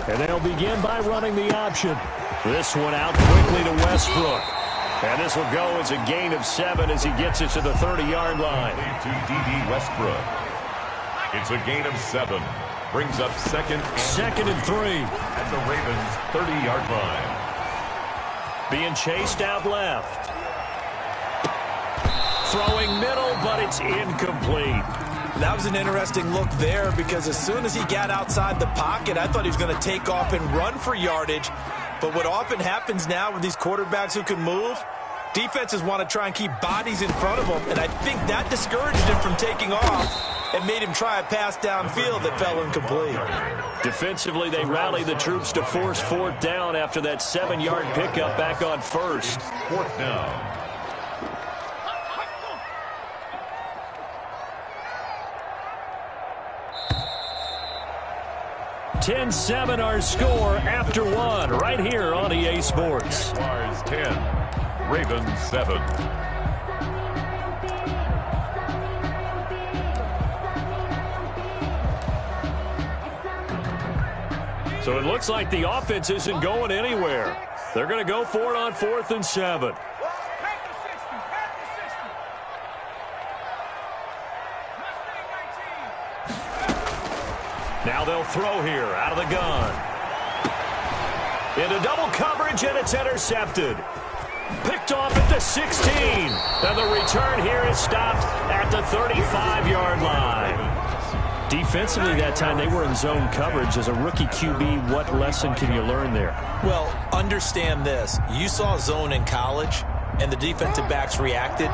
And they'll begin by running the option. This one out quickly to Westbrook. And this will go as a gain of 7 as he gets it to the 30-yard line. To D.D. Westbrook. It's a gain of 7. Brings up second and 3. At the Ravens' 30-yard line. Being chased out left. Throwing middle, but it's incomplete. That was an interesting look there because as soon as he got outside the pocket, I thought he was going to take off and run for yardage. But what often happens now with these quarterbacks who can move, defenses want to try and keep bodies in front of them, and I think that discouraged him from taking off and made him try a pass downfield that fell incomplete. Defensively, they rallied the troops to force 4th down after that 7-yard pickup back on 1st. 4th down. 10-7 our score after 1 right here on EA Sports. Jaguars 10, Ravens 7. So it looks like the offense isn't going anywhere. They're going to go for it on 4th and 7. Now they'll throw here out of the gun. Into double coverage, and it's intercepted. Picked off at the 16. And the return here is stopped at the 35-yard line. Defensively that time, they were in zone coverage. As a rookie QB, what lesson can you learn there? Well, understand this. You saw zone in college, and the defensive backs reacted,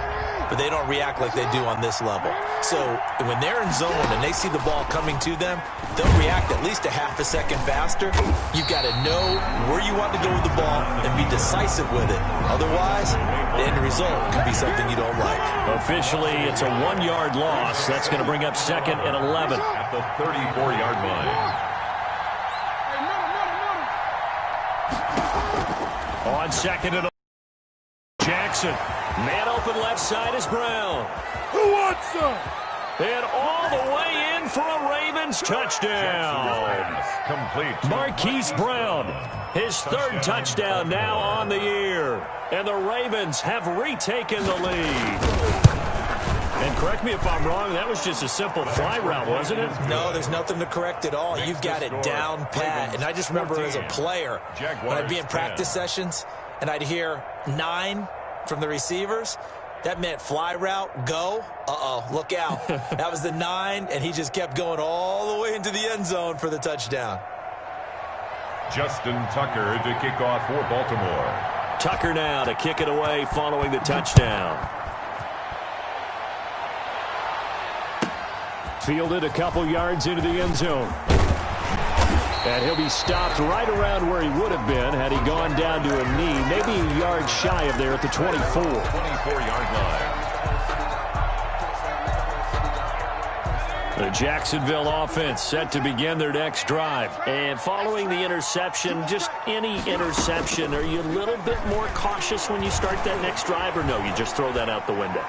but they don't react like they do on this level. So when they're in zone and they see the ball coming to them, they'll react at least a half a second faster. You've got to know where you want to go with the ball and be decisive with it. Otherwise, the end result could be something you don't like. Officially, it's a 1-yard loss. That's going to bring up 2nd and 11. At the 34-yard line. On 2nd and 11. Jackson. Man open left side is Brown. Who wants some? And all the way in for a Ravens touchdown. Complete. Marquise Brown, his 3rd touchdown now on the year. And the Ravens have retaken the lead. And correct me if I'm wrong, that was just a simple fly route, wasn't it? No, there's nothing to correct at all. You've got it down pat. And I just remember as a player, when I'd be in practice sessions and I'd hear 9 from the receivers, that meant fly route, go. Uh-oh, look out. That was the 9, and he just kept going all the way into the end zone for the touchdown. Justin Tucker to kick off for Baltimore. Tucker now to kick it away following the touchdown. Fielded a couple yards into the end zone. And he'll be stopped right around where he would have been had he gone down to a knee, maybe a yard shy of there at the 24. 24-yard line. The Jacksonville offense set to begin their next drive. And following the interception, just any interception, are you a little bit more cautious when you start that next drive, or no, you just throw that out the window?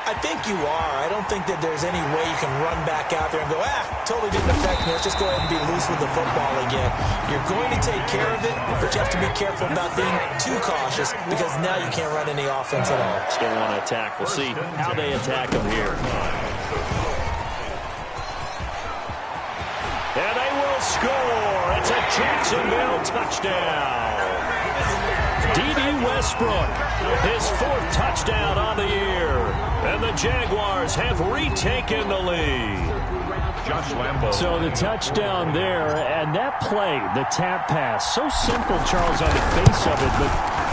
I think you are. I don't think that there's any way you can run back out there and go, totally didn't affect me. Let's just go ahead and be loose with the football again. You're going to take care of it, but you have to be careful about being too cautious because now you can't run any offense at all. Still want to attack. We'll see how they attack them here. And they will score. It's a Jacksonville touchdown. D.D. Westbrook, his 4th touchdown on the year. And the Jaguars have retaken the lead. Josh Lambo. So the touchdown there, and that play, the tap pass, so simple, Charles, on the face of it, but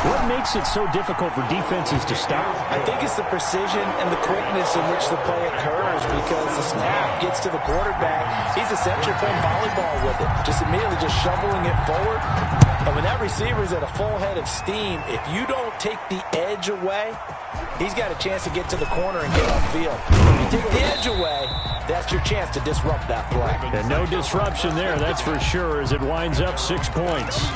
what makes it so difficult for defenses to stop? I think it's the precision and the quickness in which the play occurs because the snap gets to the quarterback. He's essentially playing volleyball with it, just immediately just shoveling it forward. And when that receiver is at a full head of steam, if you don't take the edge away, he's got a chance to get to the corner and get upfield. If you take the edge away, that's your chance to disrupt that play. And no disruption there, that's for sure, as it winds up 6 points.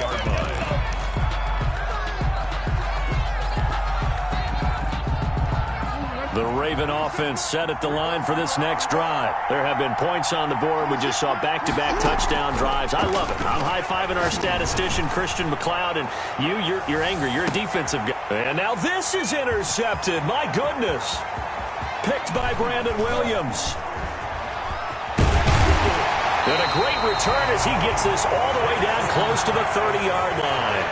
The Raven offense set at the line for this next drive. There have been points on the board. We just saw back-to-back touchdown drives. I love it. I'm high-fiving our statistician, Christian McLeod, and you're angry. You're a defensive guy. And now this is intercepted. My goodness. Picked by Brandon Williams. And a great return as he gets this all the way down close to the 30-yard line.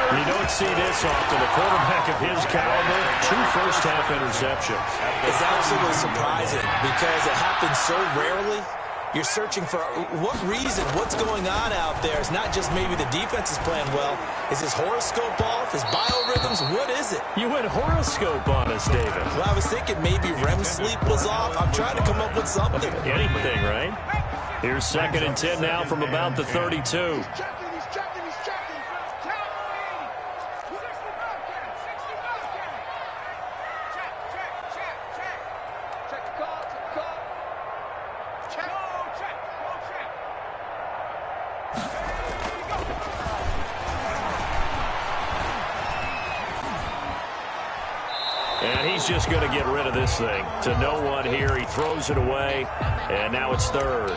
You don't see this often. A quarterback of his caliber, 2 first-half interceptions. It's absolutely surprising because it happens so rarely. You're searching for what reason, what's going on out there. It's not just maybe the defense is playing well. Is his horoscope off? His biorhythms? What is it? You went horoscope on us, David. Well, I was thinking maybe REM sleep was off. I'm trying to come up with something. Anything, right? Here's 2nd and 10 now from about the 32. And he's just going to get rid of this thing. To no one here. He throws it away, and now it's 3rd.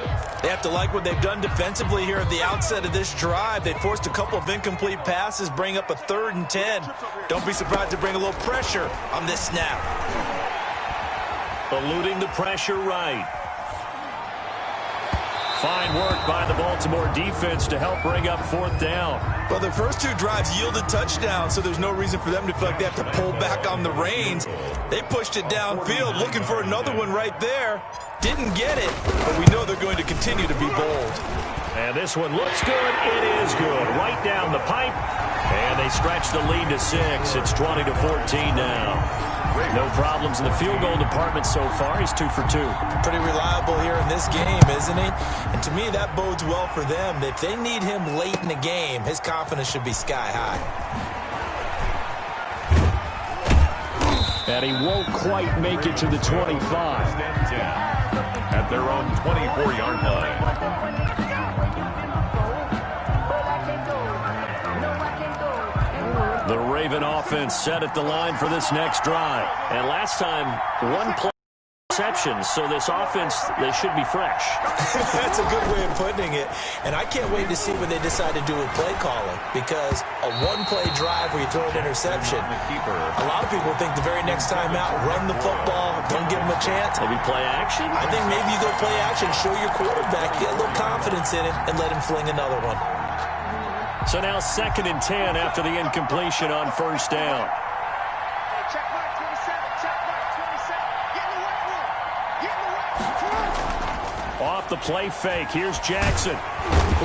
They have to like what they've done defensively here at the outset of this drive. They forced a couple of incomplete passes, bring up a 3rd and 10. Don't be surprised to bring a little pressure on this snap. Eluding the pressure right. Fine work by the Baltimore defense to help bring up 4th down. Well, the first 2 drives yielded touchdowns, so there's no reason for them to feel like they have to pull back on the reins. They pushed it downfield, looking for another one right there. Didn't get it, but we know they're going to continue to be bold. And this one looks good. It is good. Right down the pipe. And they stretch the lead to 6. It's 20-14 now. No problems in the field goal department so far. He's 2 for 2. Pretty reliable here in this game, isn't he? And to me, that bodes well for them. If they need him late in the game, his confidence should be sky high. And he won't quite make it to the 25. At their own 24-yard line. The Raven offense set at the line for this next drive. And last time, 1 play interception, so this offense, they should be fresh. That's a good way of putting it. And I can't wait to see what they decide to do with play calling, because a 1-play drive where you throw an interception, a lot of people think the very next time out, run the football, don't give them a chance. Maybe play action? I think maybe you go play action, show your quarterback, get a little confidence in it, and let him fling another one. So now 2nd and 10 after the incompletion on 1st down. Off the play fake. Here's Jackson.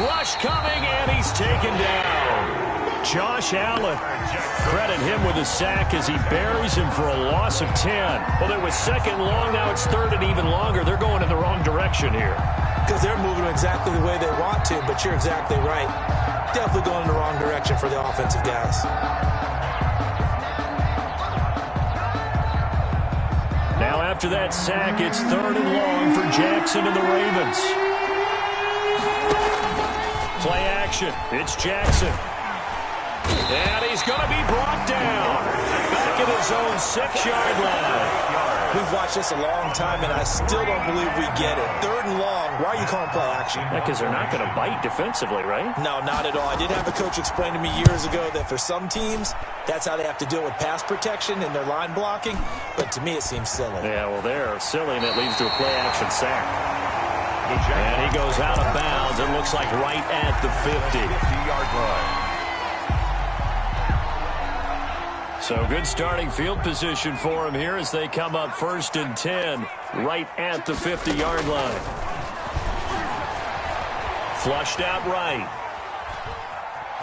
Rush coming, and he's taken down. Josh Allen. Credit him with a sack as he buries him for a loss of 10. Well, there was 2nd long. Now it's 3rd and even longer. They're going in the wrong direction here. Because they're moving exactly the way they want to, but you're exactly right. Definitely going in the wrong direction for the offensive guys. Now after that sack, it's 3rd and long for Jackson and the Ravens. Play action. It's Jackson. And he's going to be brought down. Back at his own 6-yard line. We've watched this a long time, and I still don't believe we get it. 3rd and long. Why are you calling play action? Because they're not going to bite defensively, right? No, not at all. I did have a coach explain to me years ago that for some teams, that's how they have to deal with pass protection and their line blocking. But to me, it seems silly. Yeah, well, they're silly, and it leads to a play-action sack. And he goes out of bounds. It looks like right at the 50-yard line. So good starting field position for him here as they come up 1st and 10 right at the 50-yard line. Flushed out right.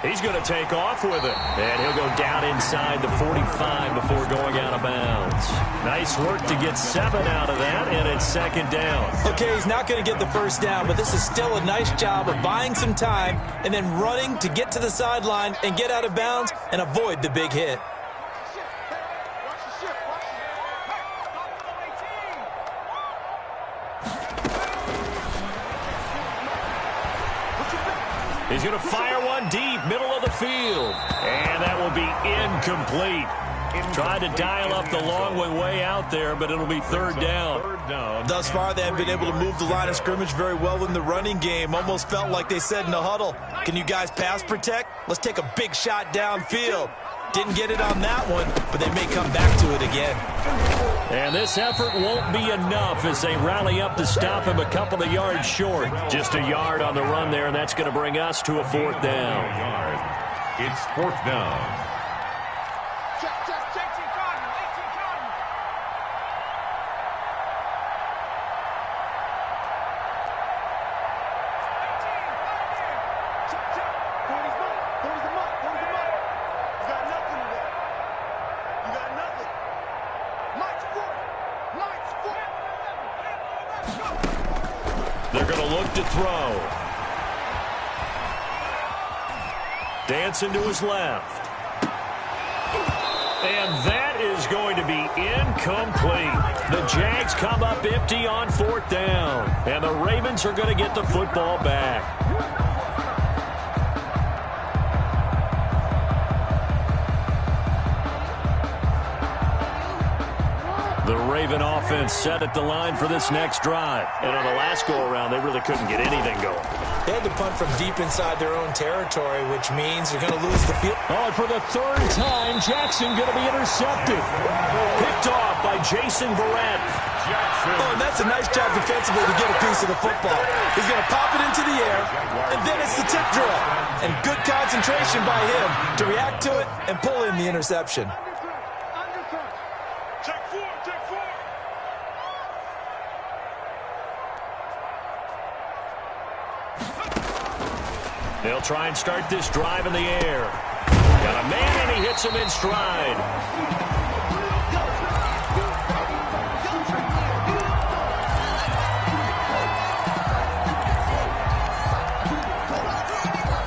He's going to take off with it. And he'll go down inside the 45 before going out of bounds. Nice work to get 7 out of that, and it's 2nd down. Okay, he's not going to get the 1st down, but this is still a nice job of buying some time and then running to get to the sideline and get out of bounds and avoid the big hit. He's going to fire one deep, middle of the field. And that will be incomplete. Tried to dial up the long way out there, but it'll be third down. Thus far, they have been able to move the line of scrimmage very well in the running game. Almost felt like they said in the huddle, can you guys pass protect? Let's take a big shot downfield. Didn't get it on that one, but they may come back to it again. And this effort won't be enough as they rally up to stop him a couple of yards short. Just a yard on the run there, and that's going to bring us to a fourth down. It's fourth down. They're going to look to throw. Dancing to his left. And that is going to be incomplete. The Jags come up empty on fourth down. And the Ravens are going to get the football back. The Raven offense set at the line for this next drive. And on the last go-around, they really couldn't get anything going. They had to punt from deep inside their own territory, which means they're going to lose the field. Oh, and for the third time, Jackson going to be intercepted. Picked off by Jason Verrett. Oh, and that's a nice job defensively to get a piece of the football. He's going to pop it into the air, and then it's the tip drill. And good concentration by him to react to it and pull in the interception. They'll try and start this drive in the air. Got a man, and he hits him in stride.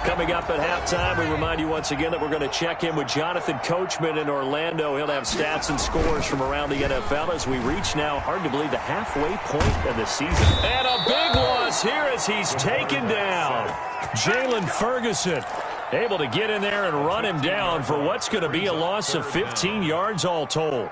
Coming up at halftime, we remind you once again that we're going to check in with Jonathan Coachman in Orlando. He'll have stats and scores from around the NFL as we reach now, hard to believe, the halfway point of the season. And a big loss here as he's taken down. Jalen Ferguson able to get in there and run him down for what's going to be a loss of 15 yards all told.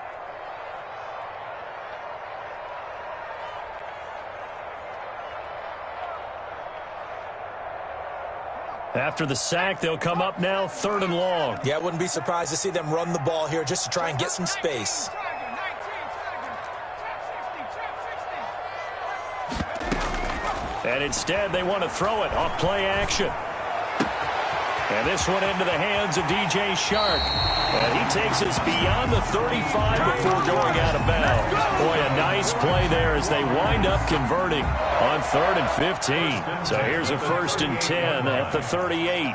After the sack, they'll come up now third and long. Yeah, I wouldn't be surprised to see them run the ball here just to try and get some space. And instead, they want to throw it off play action. And this one into the hands of DJ Shark. And he takes us beyond the 35 before going out of bounds. Boy, a nice play there as they wind up converting on 3rd and 15. So here's a 1st and 10 at the 38.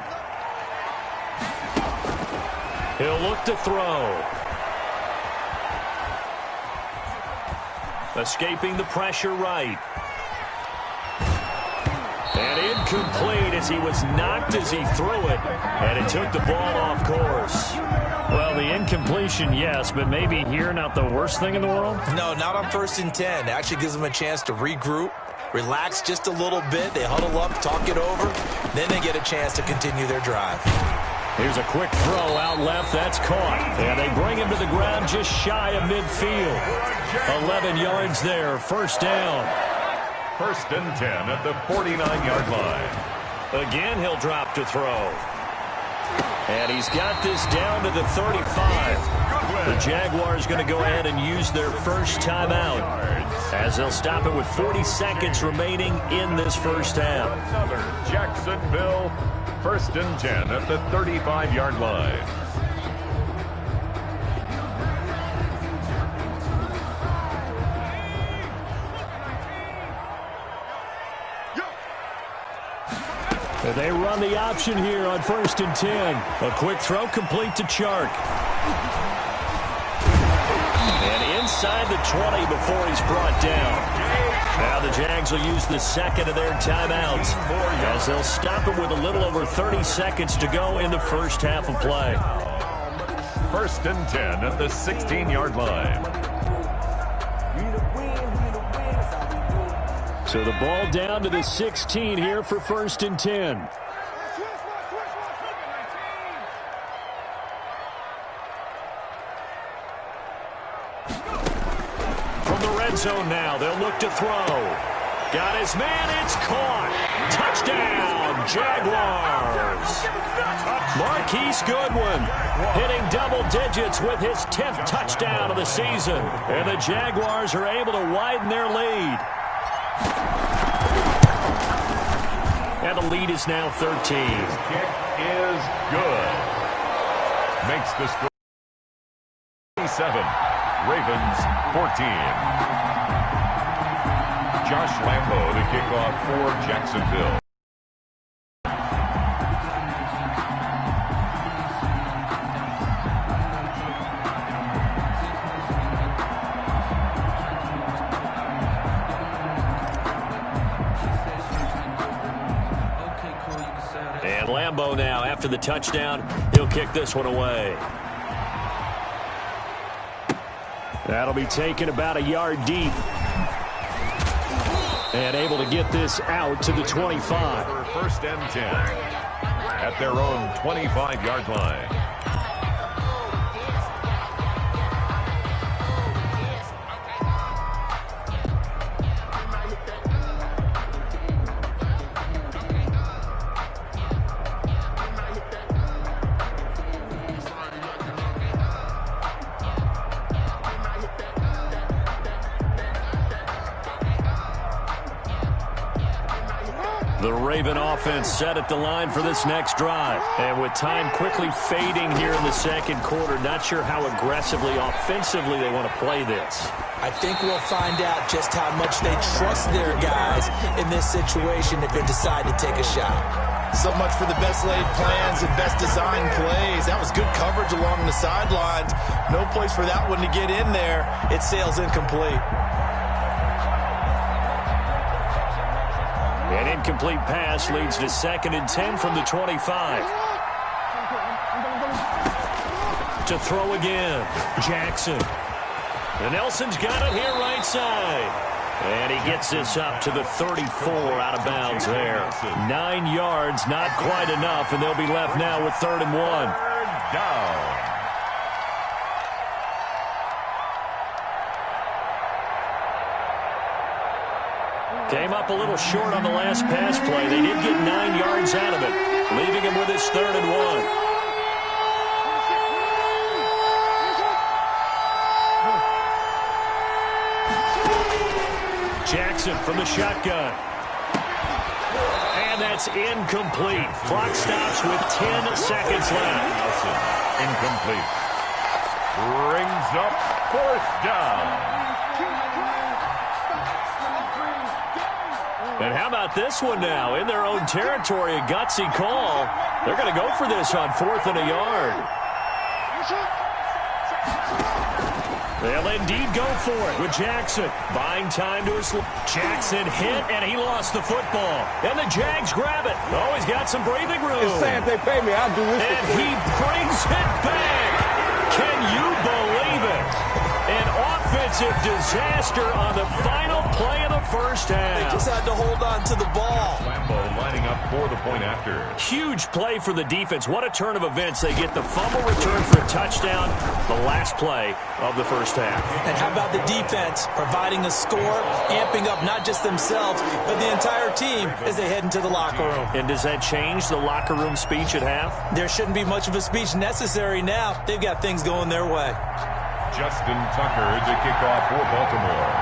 He'll look to throw. Escaping the pressure right. And incomplete as he was knocked as he threw it, and it took the ball off course. Well, the incompletion, yes, but maybe here not the worst thing in the world? No, not on 1st and 10. It actually gives them a chance to regroup, relax just a little bit. They huddle up, talk it over, then they get a chance to continue their drive. Here's a quick throw out left. That's caught. And they bring him to the ground just shy of midfield. 11 yards there, 1st down. 1st and 10 at the 49-yard line. Again, he'll drop to throw. And he's got this down to the 35. The Jaguars going to go ahead and use their first timeout as they'll stop it with 40 seconds remaining in this first half. Another Jacksonville 1st and 10 at the 35-yard line. They run the option here on 1st and 10. A quick throw complete to Chark. And inside the 20 before he's brought down. Now the Jags will use the second of their timeouts as they'll stop it with a little over 30 seconds to go in the first half of play. 1st and 10 at the 16-yard line. So the ball down to the 16 here for 1st and 10. red zone now. They'll look to throw. Got his man. It's caught. Touchdown, Jaguars. Marquise Goodwin hitting double digits with his 10th touchdown of the season. And the Jaguars are able to widen their lead. And the lead is now 13. His kick is good. Makes the score 27. Ravens 14. Josh Lambo to kick off for Jacksonville. And Lambo now, after the touchdown, he'll kick this one away. That'll be taken about a yard deep. And able to get this out to the 25. First and 10 at their own 25-yard line. The Raven offense set at the line for this next drive. And with time quickly fading here in the second quarter, not sure how aggressively, offensively they want to play this. I think we'll find out just how much they trust their guys in this situation if they decide to take a shot. So much for the best laid plans and best designed plays. That was good coverage along the sidelines. No place for that one to get in there. It sails incomplete. An incomplete pass leads to 2nd and 10 from the 25. To throw again, Jackson. And Nelson's got it here right side. And he gets this up to the 34 out of bounds there. 9 yards, not quite enough, and they'll be left now with 3rd and 1. Down. Came up a little short on the last pass play. They did get 9 yards out of it, leaving him with his 3rd and 1. Jackson from the shotgun. And that's incomplete. Clock stops with 10 seconds left. Incomplete. Brings up 4th down. And how about this one now? In their own territory, a gutsy call. They're going to go for this on 4th and a yard. They'll indeed go for it with Jackson. Buying time to his... Jackson hit, and he lost the football. And the Jags grab it. Oh, he's got some breathing room. It's saying if they pay me, I'll do this. And he brings it back. Can you believe it? An offensive disaster on the final play of the first half. They just had to hold on to the ball. Lambo lining up for the point after. Huge play for the defense. What a turn of events. They get the fumble return for a touchdown, the last play of the first half. And how about the defense providing a score, amping up not just themselves, but the entire team as they head into the locker room. And does that change the locker room speech at half? There shouldn't be much of a speech necessary now. They've got things going their way. Justin Tucker to kick off for Baltimore.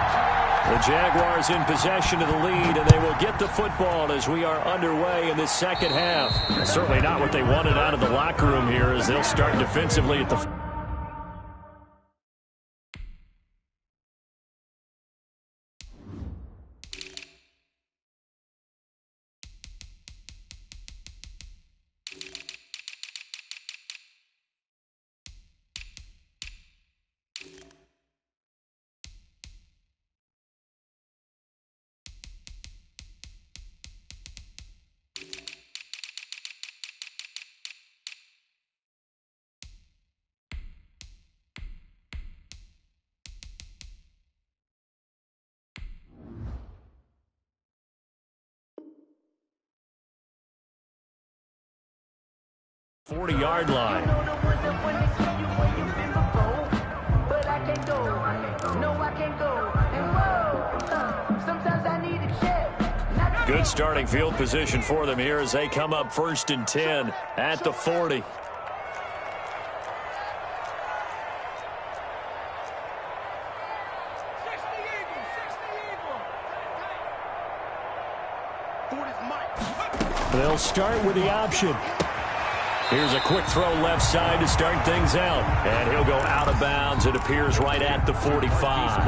The Jaguars in possession of the lead, and they will get the football as we are underway in this second half. Certainly not what they wanted out of the locker room here as they'll start defensively at the... ...40-yard line. But I can't go. No, I can't go. And Good starting field position for them here as they come up 1st and 10 at the 40. They'll start with the option. Here's a quick throw left side to start things out. And he'll go out of bounds. It appears right at the 45.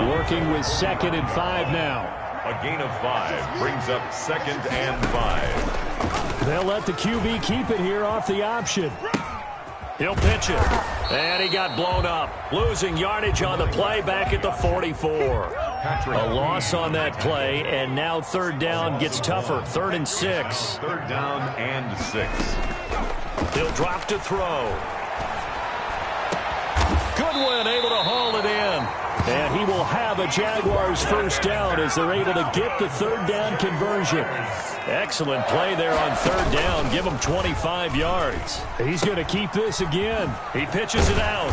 Working with 2nd and 5 now. A gain of 5 brings up 2nd and 5. They'll let the QB keep it here off the option. He'll pitch it. And he got blown up. Losing yardage on the play back at the 44. A loss on that play, and now 3rd down gets tougher. 3rd and 6. 3rd down and 6. He'll drop to throw. Goodwin able to haul it in. And he will have a Jaguars 1st down as they're able to get the 3rd down conversion. Excellent play there on 3rd down. Give him 25 yards. He's going to keep this again. He pitches it out.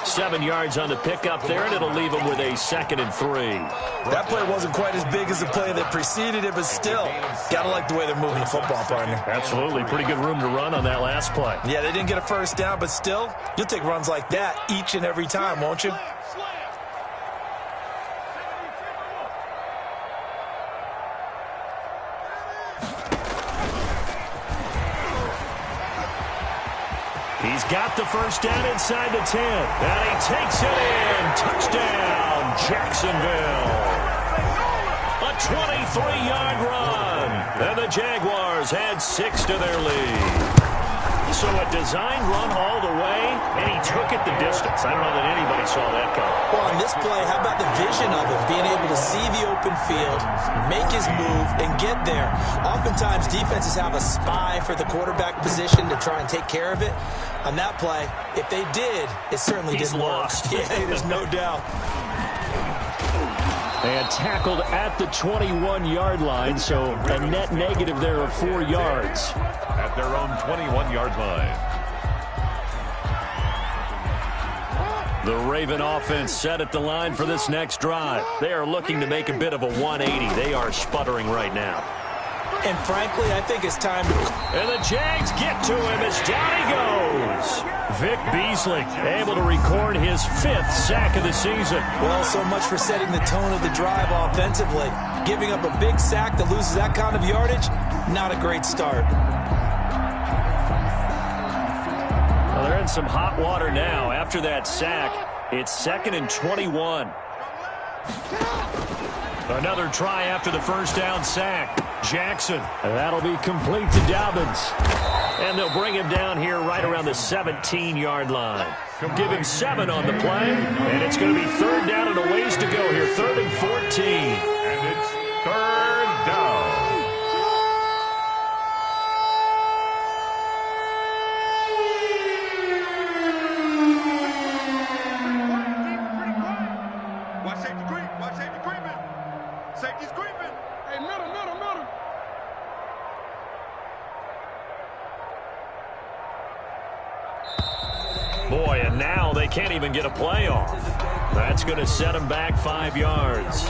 7 yards on the pickup there, and it'll leave him with a 2nd and 3. That play wasn't quite as big as the play that preceded it, but still, gotta like the way they're moving the football, partner. Absolutely. Pretty good room to run on that last play. Yeah, they didn't get a 1st down, but still, you'll take runs like that each and every time, won't you? He's got the 1st down inside the 10. And he takes it in. Touchdown, Jacksonville. A 23-yard run. And the Jaguars add 6 to their lead. So a design run all the way, and he took it the distance. I don't know that anybody saw that coming. Well, on this play, how about the vision of him, being able to see the open field, make his move, and get there. Oftentimes, defenses have a spy for the quarterback position to try and take care of it. On that play, if they did, it certainly didn't work. Yeah, there's no doubt. And tackled at the 21-yard line, so a net negative there of 4 yards. At their own 21-yard line. The Raven offense set at the line for this next drive. They are looking to make a bit of a 180. They are sputtering right now. And frankly, I think it's time to... And the Jags get to him as down he goes. Vic Beasley able to record his 5th sack of the season. Well, so much for setting the tone of the drive offensively. Giving up a big sack that loses that kind of yardage, not a great start. Well, they're in some hot water now. After that sack, it's 2nd and 21. Another try after the 1st down sack. Jackson. That'll be complete to Dobbins. And they'll bring him down here right around the 17-yard line. Give him 7 on the play. And it's going to be 3rd down and a ways to go here. 3rd and 14. And it's 3rd down. Watch safety creep. Watch safety creeping. Safety's creeping. Hey, middle. Boy, and now they can't even get a play off. That's going to set them back 5 yards.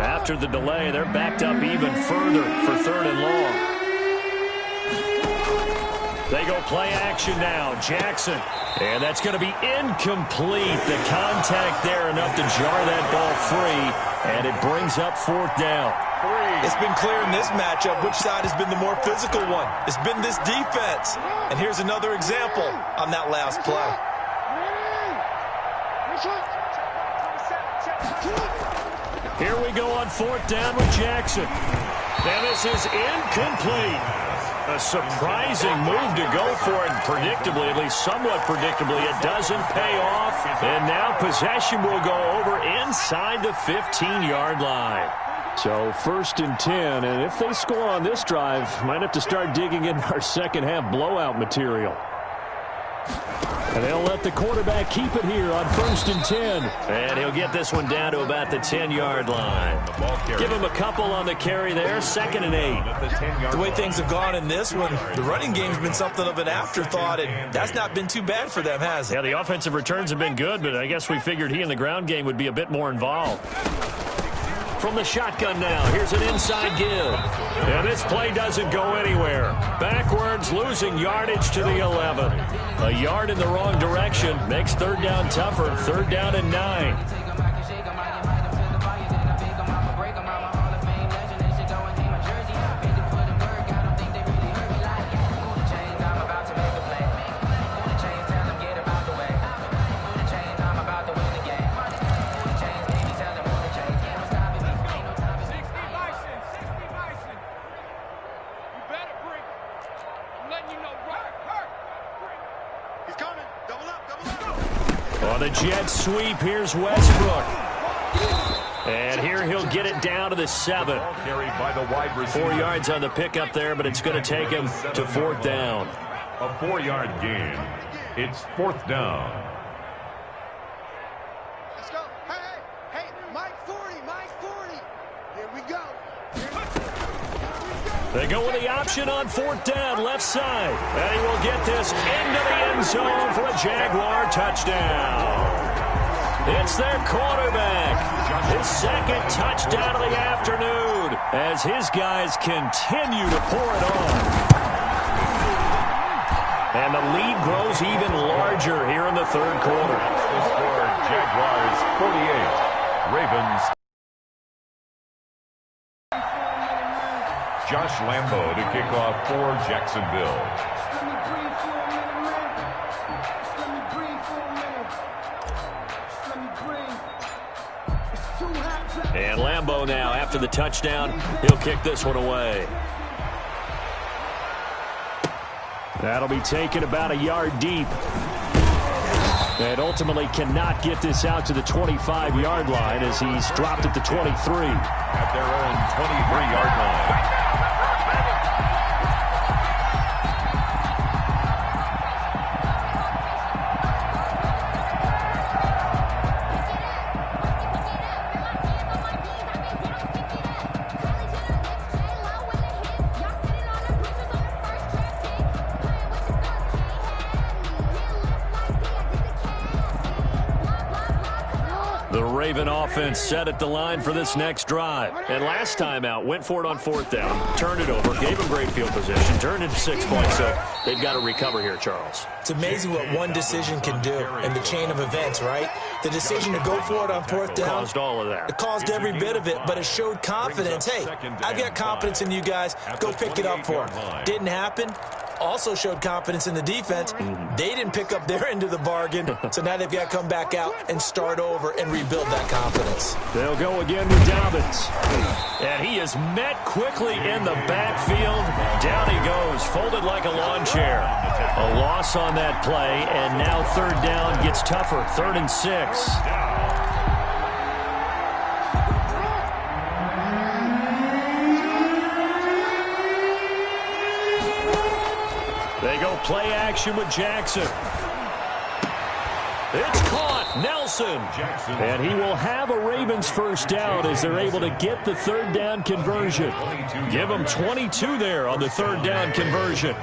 After the delay, they're backed up even further for 3rd and long. They go play action now. Jackson. And that's going to be incomplete. The contact there enough to jar that ball free. And it brings up 4th down. It's been clear in this matchup which side has been the more physical one. It's been this defense. And here's another example on that last play. Here we go on 4th down with Jackson. And this is incomplete. A surprising move to go for it. Predictably, at least somewhat predictably, it doesn't pay off. And now possession will go over inside the 15-yard line. So 1st and 10, and if they score on this drive, might have to start digging in our second half blowout material. And they'll let the quarterback keep it here on 1st and 10. And he'll get this one down to about the 10-yard line. Give him a couple on the carry there, 2nd and 8. The way things have gone in this one, the running game's been something of an afterthought, and that's not been too bad for them, has it? Yeah, the offensive returns have been good, but I guess we figured he in the ground game would be a bit more involved. From the shotgun now, here's an inside give. And this play doesn't go anywhere. Backwards, losing yardage to the 11. A yard in the wrong direction makes 3rd down tougher. 3rd down and 9. On the jet sweep, here's Westbrook. And here he'll get it down to the 7. Carried by the wide receiver. 4 yards on the pickup there, but it's going to take him to 4th down. A 4-yard gain. It's 4th down. Let's go. Hey, Mike 40, Mike 40. Here we go. They go with the option on 4th down, left side. And he will get this into the end zone for a Jaguar touchdown. It's their quarterback. His 2nd touchdown of the afternoon as his guys continue to pour it on. And the lead grows even larger here in the 3rd quarter. The score, Jaguars 48, Ravens. Josh Lambo to kick off for Jacksonville. And Lambo now, after the touchdown, he'll kick this one away. That'll be taken about a yard deep. And ultimately cannot get this out to the 25-yard line as he's dropped at the 23. At their own 23-yard line. Raven offense set at the line for this next drive. And last time out, went for it on 4th down, turned it over, gave him great field position, turned into 6 points, so they've got to recover here, Charles. It's amazing what one decision can do in the chain of events, right? The decision to go for it on 4th down. Caused all of that. It caused every bit of it, but it showed confidence. Hey, I've got confidence in you guys. Go pick it up for them. Didn't happen. Also showed confidence in the defense. They didn't pick up their end of the bargain, so now they've got to come back out and start over and rebuild that confidence. They'll go again with Dobbins. And he is met quickly in the backfield. Down he goes, folded like a lawn chair. A loss on that play, and now 3rd down gets tougher, 3rd and 6. They go play action with Jackson. It's caught. Nelson. And he will have a Ravens 1st down as they're able to get the 3rd down conversion. Give them 22 there on the 3rd down conversion.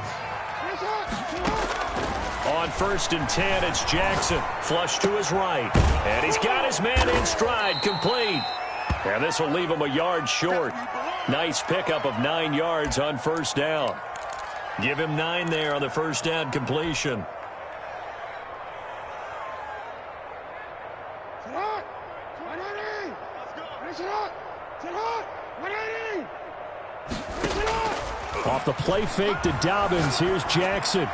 On 1st and 10, it's Jackson. Flush to his right. And he's got his man in stride, complete. And this will leave him a yard short. Nice pickup of 9 yards on 1st down. Give him 9 there on the 1st down completion. Off the play fake to Dobbins, here's Jackson.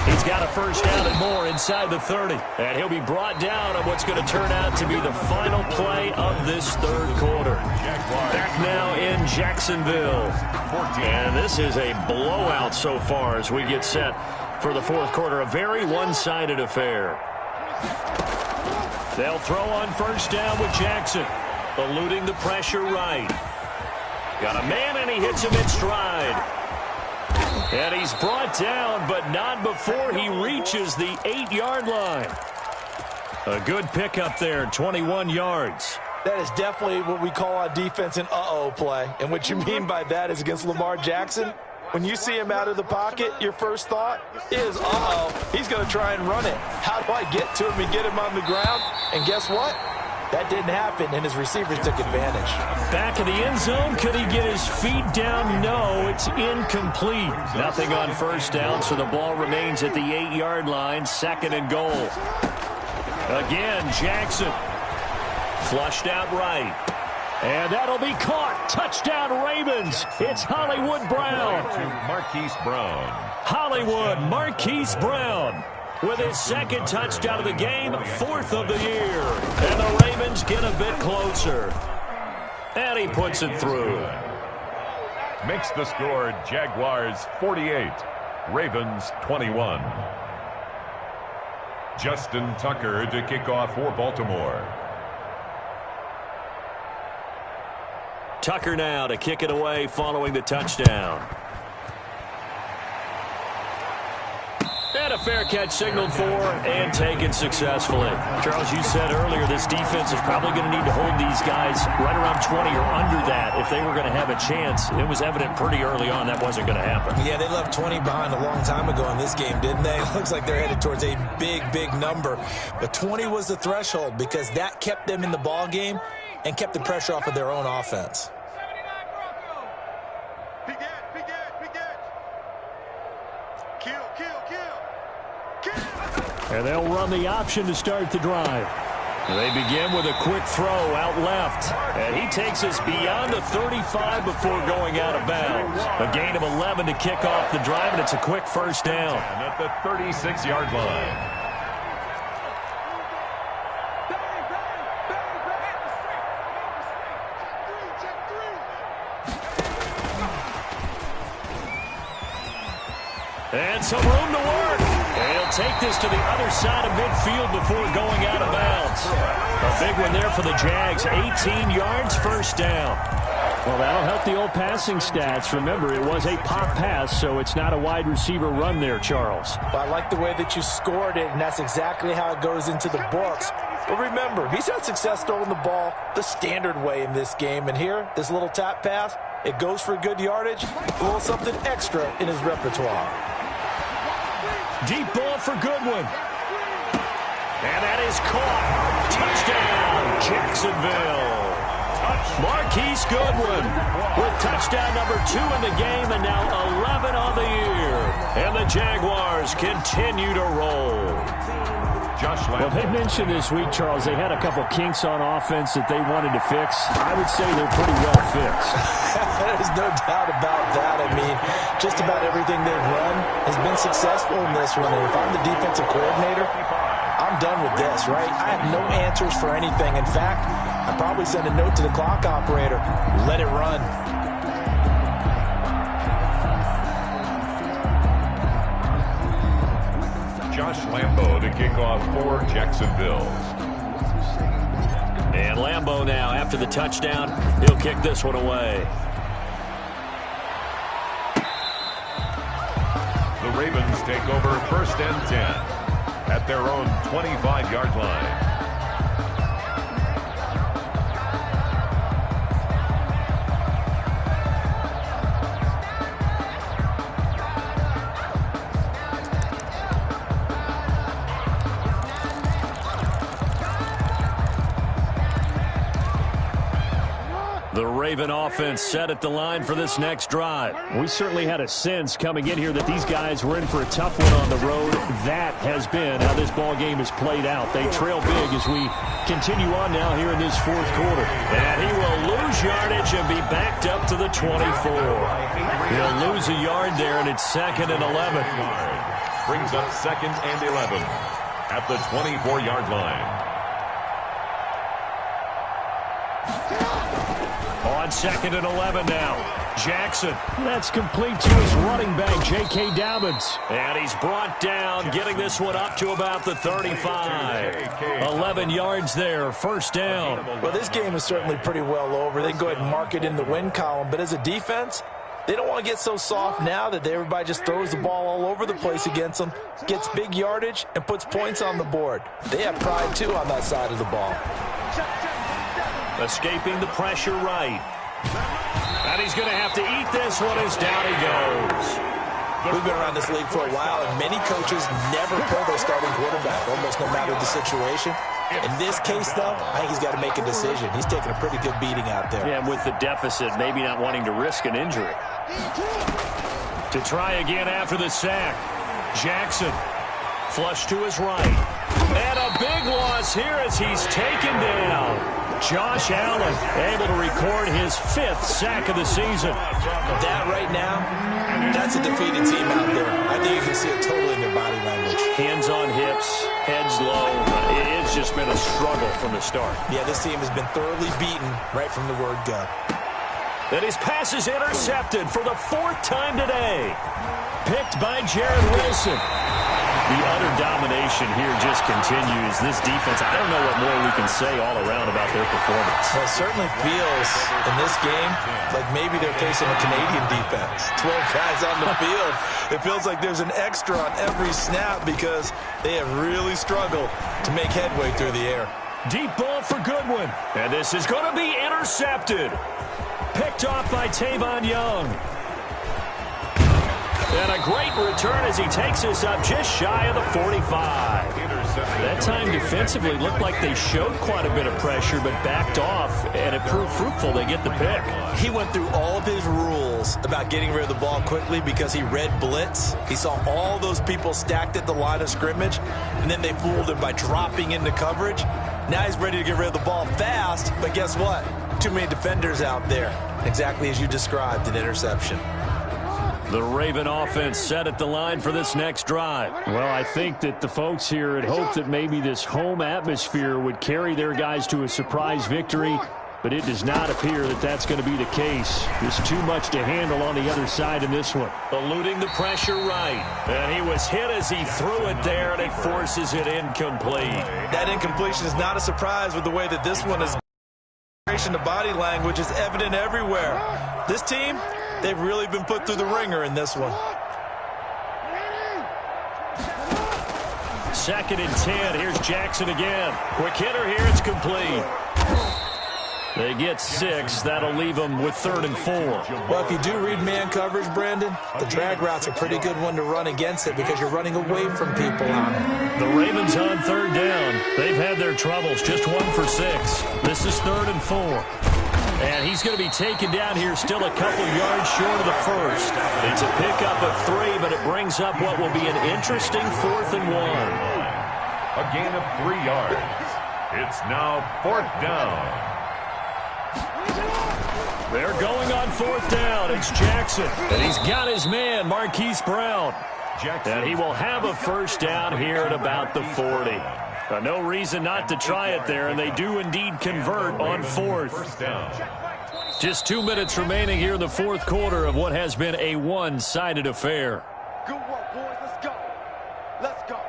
He's got a 1st down and more inside the 30. And he'll be brought down on what's going to turn out to be the final play of this 3rd quarter. Back now in Jacksonville. And this is a blowout so far as we get set for the 4th quarter. A very one-sided affair. They'll throw on 1st down with Jackson. Eluding the pressure right. Got a man and he hits him in stride. And he's brought down, but not before he reaches the 8-yard line. A good pickup there, 21 yards. That is definitely what we call on defense an uh-oh play. And what you mean by that is against Lamar Jackson, when you see him out of the pocket, your first thought is, uh-oh, he's going to try and run it. How do I get to him and get him on the ground? And guess what? That didn't happen, and his receivers took advantage. Back in the end zone, could he get his feet down? No, it's incomplete. Nothing on first down, so the ball remains at the 8-yard line, 2nd and goal. Again, Jackson. Flushed out right. And that'll be caught. Touchdown, Ravens. It's Hollywood Brown. To Marquise Brown. Hollywood Marquise Brown with his 2nd touchdown of the game, 4th of the year. And the Ravens get a bit closer. And he puts it through. Makes the score Jaguars 48, Ravens 21. Justin Tucker to kick off for Baltimore. Tucker now to kick it away following the touchdown. And a fair catch signaled for and taken successfully. Charles, you said earlier this defense is probably going to need to hold these guys right around 20 or under that if they were going to have a chance. It was evident pretty early on that wasn't going to happen. Yeah, they left 20 behind a long time ago in this game, didn't they? It looks like they're headed towards a big, big number. But 20 was the threshold because that kept them in the ball game and kept the pressure off of their own offense. And they'll run the option to start the drive. They begin with a quick throw out left. And he takes us beyond the 35 before going out of bounds. A gain of 11 to kick off the drive, and it's a quick first down. And at the 36-yard line. And some room to work. And he'll take this to the other side of midfield before going out of bounds. A big one there for the Jags. 18 yards, first down. Well, that'll help the old passing stats. Remember, it was a pop pass, so it's not a wide receiver run there, Charles. Well, I like the way that you scored it, and that's exactly how it goes into the books. But remember, he's had success throwing the ball the standard way in this game. And here, this little tap pass, it goes for good yardage, a little something extra in his repertoire. Deep ball for Goodwin. And that is caught. Touchdown, Jacksonville. Marquise Goodwin with touchdown number 2 in the game and now 11 on the year. And the Jaguars continue to roll. Well, they mentioned this week, Charles, they had a couple kinks on offense that they wanted to fix. I would say they're pretty well fixed. There's no doubt about that. I mean, just about everything they've run has been successful in this one. And if I'm the defensive coordinator, I'm done with this, right? I have no answers for anything. In fact, I'd probably send a note to the clock operator. Let it run. Josh Lambo to kick off for Jacksonville. And Lambo now, after the touchdown, he'll kick this one away. The Ravens take over 1st and 10 at their own 25-yard line. The Raven offense set at the line for this next drive. We certainly had a sense coming in here that these guys were in for a tough one on the road. That has been how this ball game has played out. They trail big as we continue on now here in this 4th quarter. And he will lose yardage and be backed up to the 24. He'll lose a yard there, and it's 2nd and 11. Brings up 2nd and 11 at the 24-yard line. On 2nd and 11 now. Jackson. That's complete to his running back, J.K. Dobbins. And he's brought down, getting this one up to about the 35. 11 yards there, first down. Well, this game is certainly pretty well over. They can go ahead and mark it in the win column. But as a defense, They don't want to get so soft now that everybody just throws the ball all over the place against them, gets big yardage, and puts points on the board. They have pride, too, on that side of the ball. Escaping the pressure right. And he's going to have to eat this one as down he goes. We've been around this league for a while, and many coaches never pull their starting quarterback, almost no matter the situation. In this case, though, I think he's got to make a decision. He's taking a pretty good beating out there. Yeah, and with the deficit, maybe not wanting to risk an injury. To try again after the sack. Jackson, flush to his right. And a big loss here as he's taken down. Josh Allen able to record his 5th sack of the season. That right now, that's a defeated team out there. I think you can see it totally in their body language. Hands on hips, heads low. It's just been a struggle from the start. Yeah, this team has been thoroughly beaten right from the word go. And his pass is intercepted for the 4th time today. Picked by Jared Wilson. The utter domination here just continues. This defense, I don't know what more we can say all around about their performance. Well, it certainly feels in this game like maybe they're facing a Canadian defense. 12 guys on the field. It feels like there's an extra on every snap because they have really struggled to make headway through the air. Deep ball for Goodwin. And this is going to be intercepted. Picked off by Tavon Young. And a great return as he takes us up just shy of the 45. That time defensively looked like they showed quite a bit of pressure but backed off, and it proved fruitful. They get the pick. He went through all of his rules about getting rid of the ball quickly because he read blitz. He saw all those people stacked at the line of scrimmage, and then they fooled him by dropping into coverage. Now he's ready to get rid of the ball fast, but guess what? Too many defenders out there. Exactly as you described, an interception. The Raven offense set at the line for this next drive. Well, I think that the folks here had hoped that maybe this home atmosphere would carry their guys to a surprise victory, but it does not appear that that's going to be the case. There's too much to handle on the other side in this one. Eluding the pressure right. And he was hit as he threw it there, and it forces it incomplete. That incompletion is not a surprise with the way that this one is. The body language is evident everywhere. This team, they've really been put through the ringer in this one. 2nd and 10. Here's Jackson again. Quick hitter here. It's complete. They get 6. That'll leave them with 3rd and 4. Well, if you do read man coverage, Brandon, the drag route's a pretty good one to run against it because you're running away from people on it. The Ravens on 3rd down. They've had their troubles. Just 1 for 6. This is 3rd and 4. And he's going to be taken down here still a couple yards short of the first. It's a pickup of 3, but it brings up what will be an interesting 4th and 1. A gain of 3 yards. It's now 4th down. They're going on 4th down. It's Jackson. And he's got his man, Marquise Brown. And he will have a 1st down here at about the 40. No reason not to try it there, and they do indeed convert on 4th. Just 2 minutes remaining here in the 4th quarter of what has been a one-sided affair. Good work, boys. Let's go. Let's go.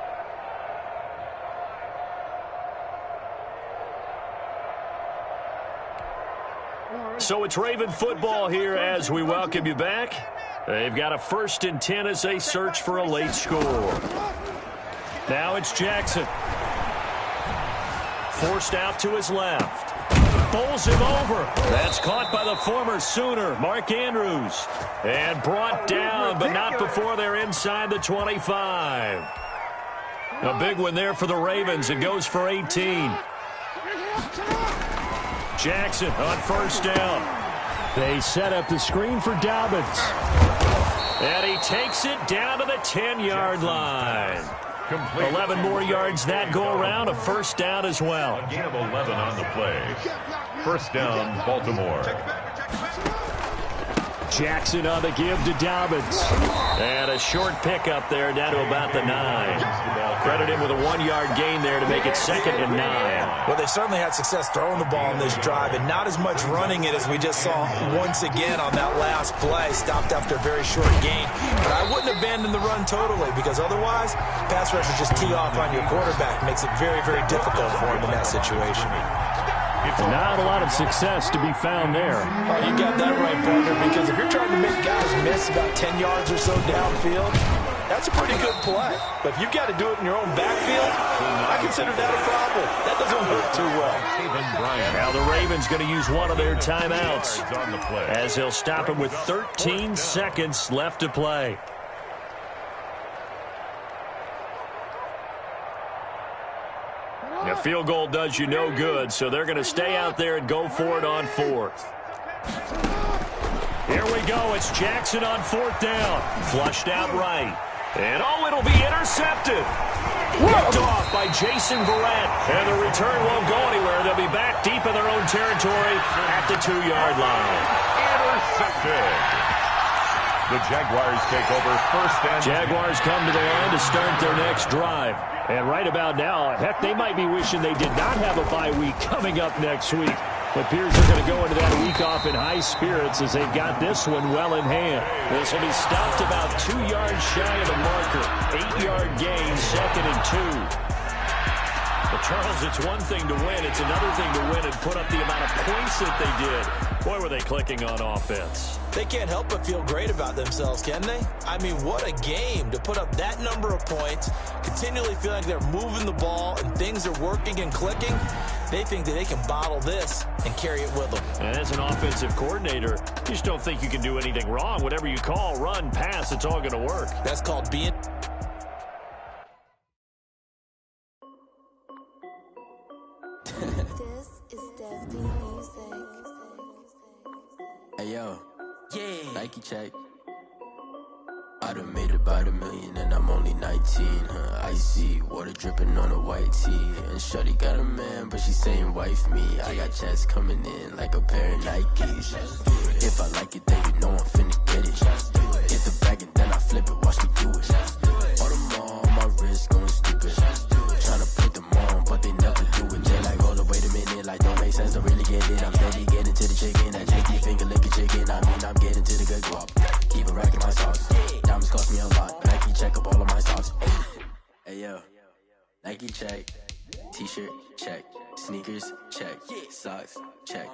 So it's Raven football here as we welcome you back. They've got a 1st and 10 as they search for a late score. Now it's Jackson. Forced out to his left. Bowls him over. That's caught by the former Sooner, Mark Andrews. And brought down, but not before they're inside the 25. A big one there for the Ravens. It goes for 18. Jackson on 1st down. They set up the screen for Dobbins. And he takes it down to the 10-yard line. 11 more yards that go around, a 1st down as well. A gain of 11 on the play. 1st down, Baltimore. Jackson on the give to Dobbins. And a short pickup there down to about the 9. Credit him with a 1-yard gain there to make it 2nd and 9. Well, they certainly had success throwing the ball in this drive, and not as much running it as we just saw once again on that last play. Stopped after a very short gain. But I wouldn't abandon the run totally because otherwise, pass rushers just tee off on your quarterback. Makes it very, very difficult for him in that situation. Not a lot of success to be found there. Oh, you got that right, partner, because if you're trying to make guys miss about 10 yards or so downfield, that's a pretty good play. But if you've got to do it in your own backfield, I consider that a problem. That doesn't work too well. Now the Ravens going to use one of their timeouts as he'll stop him with 13 seconds left to play. The field goal does you no good, so they're going to stay out there and go for it on fourth. Here we go. It's Jackson on fourth down. Flushed out right. And, oh, it'll be intercepted. Ripped off by Jason Verrett. And the return won't go anywhere. They'll be back deep in their own territory at the 2-yard line. Intercepted. The Jaguars take over first and... Jaguars come to the line to start their next drive. And right about now, heck, they might be wishing they did not have a bye week coming up next week. But appears they're going to go into that week off in high spirits as they've got this one well in hand. This will be stopped about 2 yards shy of the marker. 8-yard gain, 2nd and 2. But Charles, it's one thing to win. It's another thing to win and put up the amount of points that they did. Boy, were they clicking on offense. They can't help but feel great about themselves, can they? I mean, what a game to put up that number of points, continually feel like they're moving the ball and things are working and clicking. They think that they can bottle this and carry it with them. And as an offensive coordinator, you just don't think you can do anything wrong. Whatever you call, run, pass, it's all going to work. That's called being... This is Dusty Music. Hey yo, yeah, Nike check. I done made about $1 million and I'm only 19. Icy water dripping on a white tee. And shorty got a man, but she saying wife me. I got checks coming in like a pair of Nikes. If I like it, then you know I'm finna get it. Get the bag and then I flip it, watch me do it. All them on my wrist going stupid. Tryna put them on, but they never do it. They like, hold up, wait a minute, like don't make sense, don't really get it. I'm steady getting to the chicken, that tasty finger licking chicken. I mean, I'm getting to the good guap. Keep it racking my socks. Diamonds cost me a lot. Nike check up all of my socks. Hey yo, Nike check. T-shirt check. Sneakers check. Socks check.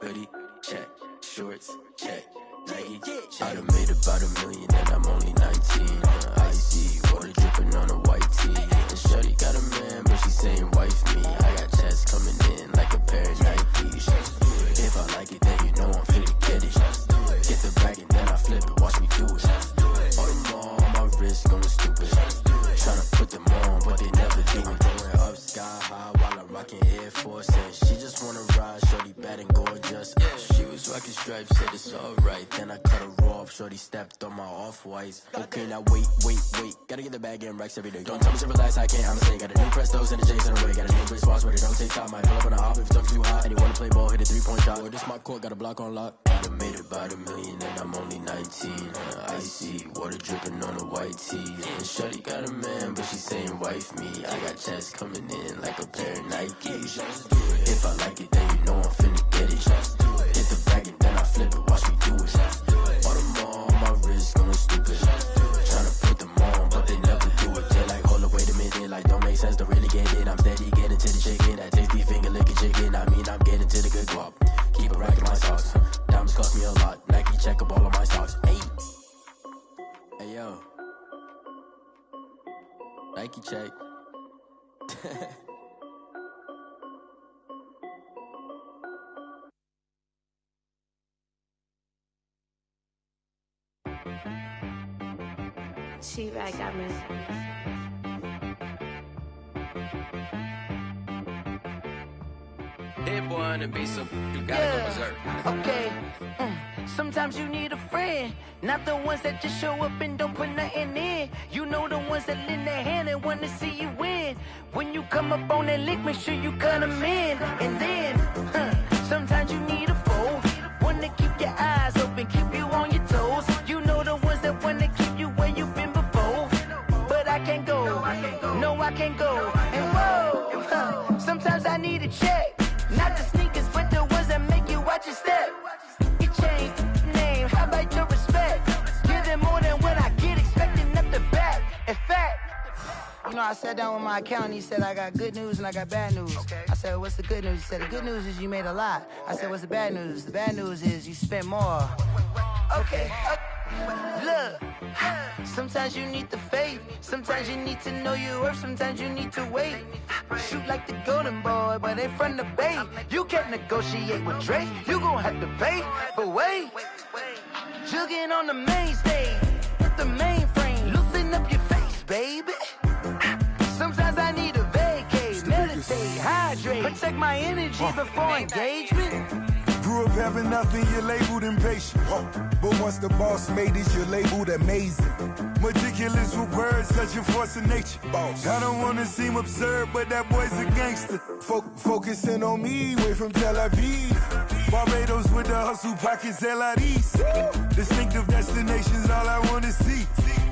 Hoodie check. Shorts check. Nike. I done made about $1 million and I'm only 19. Icy water dripping on a white tee. And shorty got a man, but she saying wife me. I got checks coming in like a pair of Nikes. If I like it, then you know I'm finna get it. Get the bag and then I flip it, watch me do it. All them on my wrist going stupid. Tryna put them on, but they never do it. Going up sky high while I'm rocking Air Force. And she just wanna ride, shorty bad and gorgeous. She was rocking stripes, said it's alright. Then I cut her off, shorty stepped on my off-whites. Okay, now wait. Gotta get the bag and racks every day. Don't tell me to relax, I can't, I'ma say. Got a new Prestos and a J's in a way. Got a new Bridge Squash, but it don't take time. Might pull up on a hop if it's talking too hot. And you wanna play ball, hit a 3-point shot. Or this my court, got a block on lock. I done made about $1 million and I'm only 19. Icy water dripping on a white tee. And shorty got a man, but she saying wife me. I got checks coming in like a pair of Nikes. If I like it, then you know I'm finna get it. Hit the bag and then I flip it, watch me do it. All them on my wrist going stupid. Tryna put them on, but they never do it. They like, hold up, wait a minute, like don't make sense, don't really get it. I'm steady getting to the chicken, that tasty finger licking chicken. I mean, I'm getting to the good guap. Keep it racking my socks. Diamonds cost me a lot. Nike check up all of my socks. Hey yo, Nike check. She right got me. Hit boy on the beat, so you gotta go berserk. Okay. Sometimes you need a friend, not the ones that just show up and don't put nothing in. You know the ones that lend their hand and want to see you win. When you come up on that lick, make sure you cut them in. And then, sometimes you need a foe, one to keep your eyes open, keep you on your toes. You know the ones that want to keep you where you've been before. But I can't go, no I can't go. And whoa, sometimes I need a check. Not the sneakers, but the ones that make you watch your step. You change name, how about your respect? Give them more than what I get, expecting up the back. In fact, know, I sat down with my accountant. He said, I got good news and I got bad news. Okay. I said, what's the good news? He said, the good news is you made a lot. I said, what's the bad news? The bad news is you spent more. Okay. Look, sometimes you need the faith. Sometimes you need to know your worth. Sometimes you need to wait. Shoot like the golden boy, but ain't from the bay. You can't negotiate with Drake. You gon' have to pay. But wait, jugging on the main stage with the mainframe. Loosen up your face, baby. Sometimes I need a vacate, meditate, hydrate, protect my energy before engagement. Grew up having nothing, you're labeled impatient. But once the boss made it, you're labeled amazing. Meticulous with words, such a force of nature. I don't wanna seem absurd, but that boy's a gangster. Focusing on me, way from Tel Aviv. Barbados with the hustle pockets, LIDs. Distinctive destinations, all I wanna see.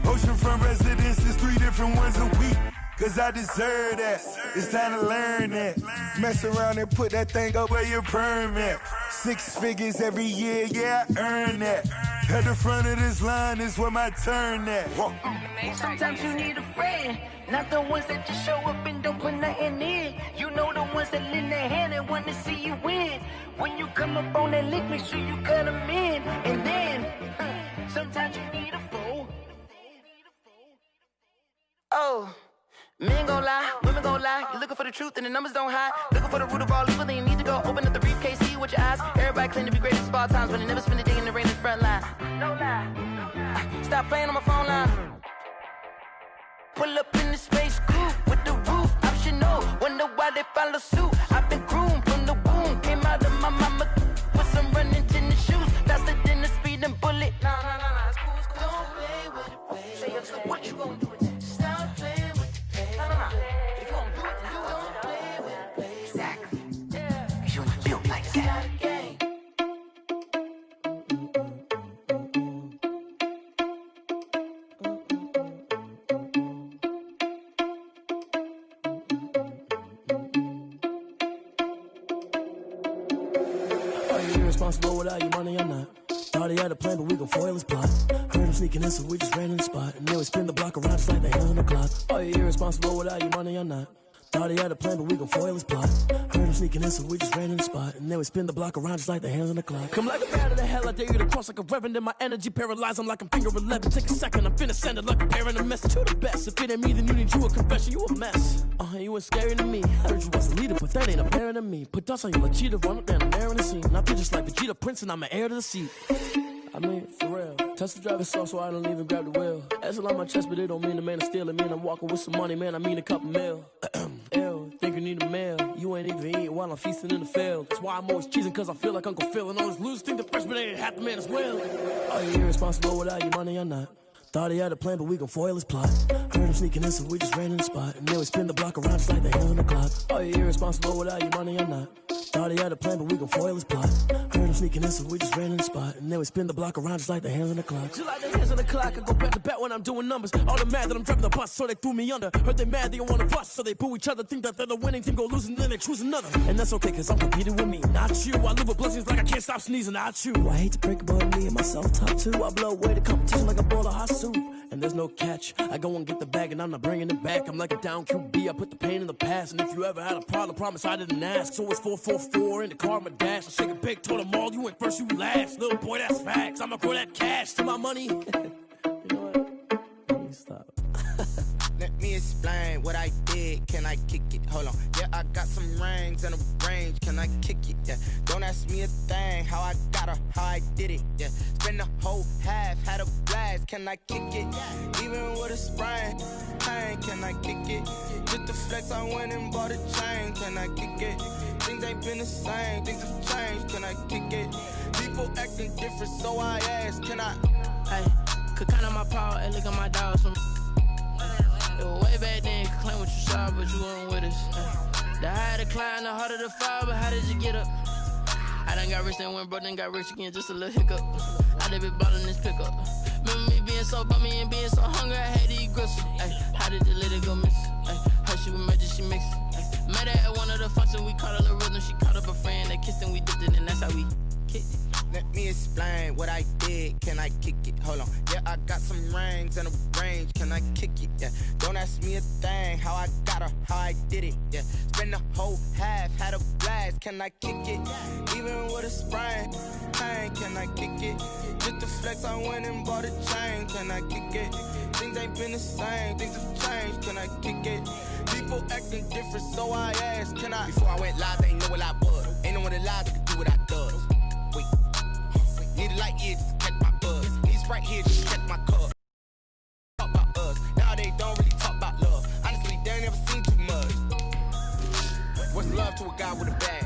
Oceanfront residences, 3 different ones a week. Cause I deserve that, it's time to learn that. Mess around and put that thing up where your permit. 6 figures every year, yeah, I earn that. At the front of this line is where my turn at. Sometimes you need a friend, not the ones that just show up and don't put nothing in. You know the ones that lend their hand and want to see you win. When you come up on that lick, make sure you cut them in. And then, sometimes you need a fool. Oh. Men gon' lie, women gon' lie. You're looking for the truth and the numbers don't hide. Looking for the root of all evil, then you need to go open up the briefcase, see with your eyes. Everybody claim to be greatest of all times, but they never spend a day in the rain in the front line. No lie. Stop playing on my phone line. Pull up in the space coupe with the roof optional. Wonder why they follow suit. I've been groomed from the womb. Came out of my mama with some running tennis shoes. Faster than the speeding bullet. No, it's cool, it's cool. Don't play with it, baby. Say, what you gon' do with it? Stop playing with it. If you gon' do it, then you don't play with it, baby. Exactly. Cause you ain't built like that. Are you irresponsible without your money or not? Thought he had a plan, but we gon' foil his plot. Heard him sneaking in, so we just ran in the spot. And then we spin the block around just like the hands on the clock. Are you irresponsible without your money or not? Thought he had a plan, but we gon' foil his plot. Heard him sneaking in, so we just ran in the spot. And then we spin the block around just like the hands on the clock. Come like a bat of the hell, I dare you to cross like a reverend. And my energy paralyzed, I'm like I'm finger 11. Take a second, I'm finna send it like a parent, a message to the best. If it ain't me, then you need you a confession, you a mess. You ain't scary to me. Heard you was a leader, but that ain't apparent to me. Put dust on you like cheetah, run up down the air in the scene. Now I just like Vegeta Prince, and I'm an heir to the seat. I mean, for real. Touch the driver's soft so I don't even grab the wheel. That's on my chest, but it don't mean the man is stealing. Man, I'm walking with some money, man, I mean a couple mil. Ew, think you need a meal. You ain't even eating while I'm feasting in the field. That's why I'm always cheesing, cause I feel like Uncle Phil. And all those losers think the freshman ain't half the man as well. Are you irresponsible without your money or not? Thought he had a plan, but we gon' foil his plot. Heard him sneaking in, so we just ran in the spot. And then we spin the block around just like the hands on the clock. Are you irresponsible without your money or not? Thought he had a plan, but we gon' foil his plot. Heard him sneaking in, so we just ran in the spot. And then we spin the block around just like the hands on the clock. Just like the hands on the clock, I go back to back when I'm doing numbers. All the mad that I'm driving the bus, so they threw me under. Heard they mad, they don't wanna bust, so they boo each other. Think that they're the winning team, go losing, then they choose another. And that's okay, cause I'm competing with me, not you. I live with blessings like I can't stop sneezing, not you. I hate to break it, but me and myself top two. I blow away the competition like a bowl of hot soup. And there's no catch. I go and get the bag and I'm not bringing it back. I'm like a down QB, I put the pain in the past. And if you ever had a problem, promise I didn't ask. So it's 444 in the car, my dash. I shake a big, told them all, you went first, you last. Little boy, that's facts. I'ma grow that cash to my money. You know what? Let me stop. Let me explain what I did. Can I kick it? Hold on. Yeah, I got some rings and a range. Can I kick it? Yeah. Don't ask me a thing. How I got her, how I did it. Yeah. Spend the whole half, had a blast. Can I kick it? Even with a sprain. Pain, can I kick it? Just to flex, I went and bought a chain. Can I kick it? Things ain't been the same. Things have changed. Can I kick it? People acting different, so I ask. Can I? Hey, could count on my power and look at my dogs from. It was way back then, could claim what you saw, but you weren't with us. The higher the climb, the harder the fall, but how did you get up? I done got rich, then went broke, then got rich again, just a little hiccup. I done been bought in this pickup. Remember me being so bummy and being so hungry, I had to eat gristle. Ay, how did the lady go miss? Ay, her she was magic, she mixed. Met her at one of the functions, we caught a little rhythm, she caught up a friend, they kissed and we dipped it, and that's how we Let me explain what I did. Can I kick it? Hold on. Yeah, I got some rings and a range. Can I kick it? Yeah. Don't ask me a thing. How I got her, how I did it. Yeah. Spend the whole half, had a blast. Can I kick it? Even with a sprain, pain. Can I kick it? Just to flex, I went and bought a chain. Can I kick it? Things ain't been the same. Things have changed. Can I kick it? People acting different, so I asked. Can I? Before I went live, they ain't know what I was. Ain't no one alive that could do what I does. Wait. Need a light here just to catch my buzz. Need Sprite here just to catch my cup. Talk about us. Now they don't really talk about love. Honestly, they ain't never seen too much. What's love to a guy with a bag?